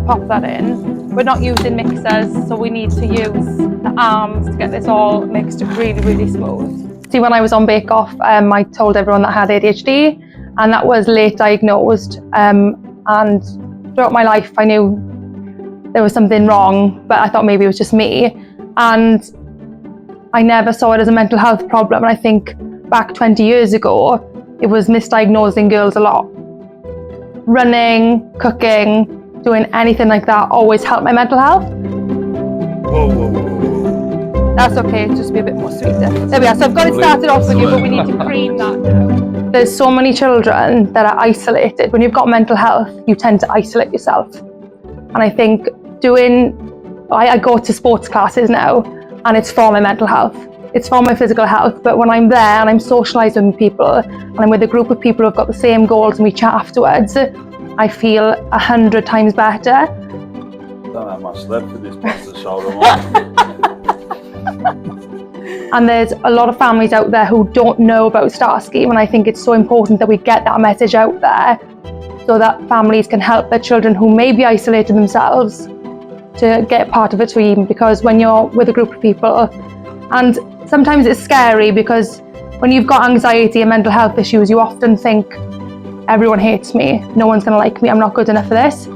pop that in. We're not using mixers, so we need to use the arms to get this all mixed really, really smooth. See, when I was on Bake Off, I told everyone that I had ADHD, and that was late diagnosed. And throughout my life, I knew there was something wrong, but I thought maybe it was just me. And I never saw it as a mental health problem. And I think back 20 years ago, it was misdiagnosed in girls a lot. Running, cooking, doing anything like that always helped my mental health. Whoa, whoa, whoa, whoa. That's okay, just be a bit more sweeter. There we are, so I've got it started off with you, but we need to cream that now. There's so many children that are isolated. When you've got mental health, you tend to isolate yourself. And I think I go to sports classes now, and it's for my mental health. It's for my physical health, but when I'm there and I'm socialising with people, and I'm with a group of people who've got the same goals and we chat afterwards, I feel 100 times better. Don't have much left for this past the shoulder one. And there's a lot of families out there who don't know about Star Scheme, and I think it's so important that we get that message out there so that families can help their children who may be isolated themselves to get part of a team, because when you're with a group of people, and sometimes it's scary because when you've got anxiety and mental health issues, you often think, everyone hates me, no one's going to like me, I'm not good enough for this.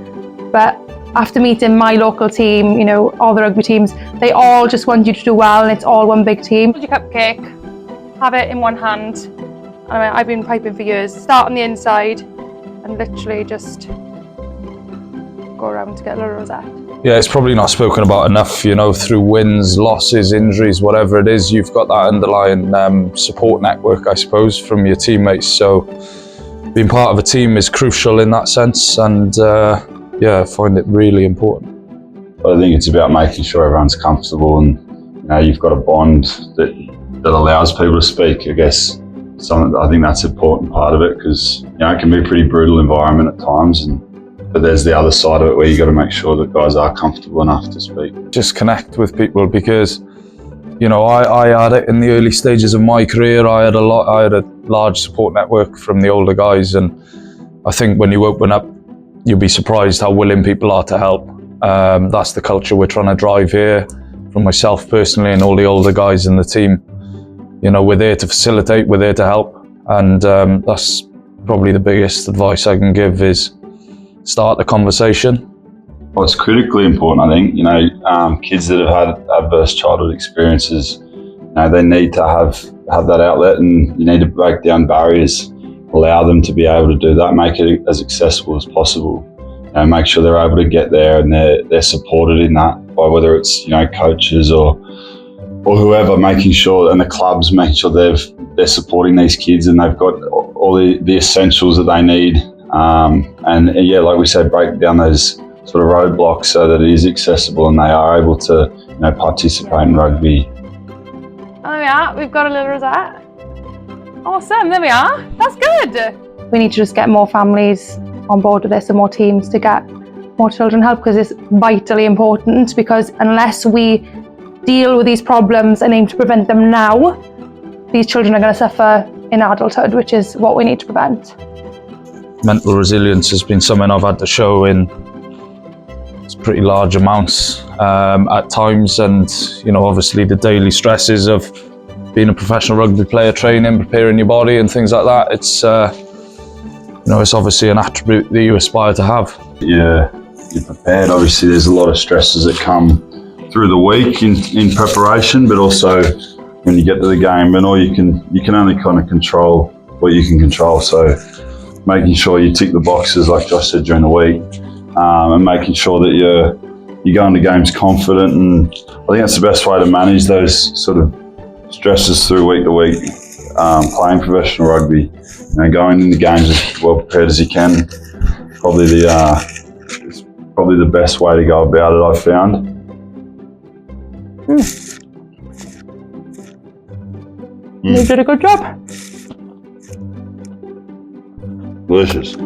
But after meeting my local team, you know, all the rugby teams, they all just want you to do well, and it's all one big team. Hold your cupcake, have it in one hand. I've been piping for years. Start on the inside and literally just go around to get a little rosette. Yeah, it's probably not spoken about enough, you know, through wins, losses, injuries, whatever it is, you've got that underlying support network, I suppose, from your teammates. So being part of a team is crucial in that sense, and yeah, I find it really important. But I think it's about making sure everyone's comfortable, and you know, you've got a bond that allows people to speak. I guess I think that's an important part of it, because you know, it can be a pretty brutal environment at times, but there's the other side of it where you got to make sure that guys are comfortable enough to speak. Just connect with people, because you know, I had it in the early stages of my career. I had a large support network from the older guys, and I think when you open up, you'll be surprised how willing people are to help. That's the culture we're trying to drive here, from myself personally and all the older guys in the team. You know, we're there to facilitate, we're there to help, and that's probably the biggest advice I can give, is start the conversation. Well, it's critically important, I think. You know, kids that have had adverse childhood experiences, you know, they need to have that outlet, and you need to break down barriers, allow them to be able to do that, make it as accessible as possible, and make sure they're able to get there, and they're supported in that by whether it's, you know, coaches or whoever, making sure, and the clubs, making sure they're supporting these kids and they've got all the essentials that they need. And yeah, like we said, break down those sort of roadblocks so that it is accessible and they are able to, you know, participate in rugby. Oh, there we are, we've got a little rosette. Awesome, there we are, that's good. We need to just get more families on board with this and more teams to get more children help, because it's vitally important, because unless we deal with these problems and aim to prevent them now, these children are going to suffer in adulthood, which is what we need to prevent. Mental resilience has been something I've had to show in pretty large amounts at times, and you know, obviously the daily stresses of being a professional rugby player, training, preparing your body and things like that. It's you know, it's obviously an attribute that you aspire to have. Yeah, you're prepared. Obviously there's a lot of stresses that come through the week in preparation, but also when you get to the game, and all you can only kind of control what you can control. So making sure you tick the boxes, like Josh said, during the week, and making sure that you go into games confident. And I think that's the best way to manage those sort of stresses through week to week. Playing professional rugby, you know, going into games as well prepared as you can, probably the best way to go about it, I've found. You did a good job. Delicious.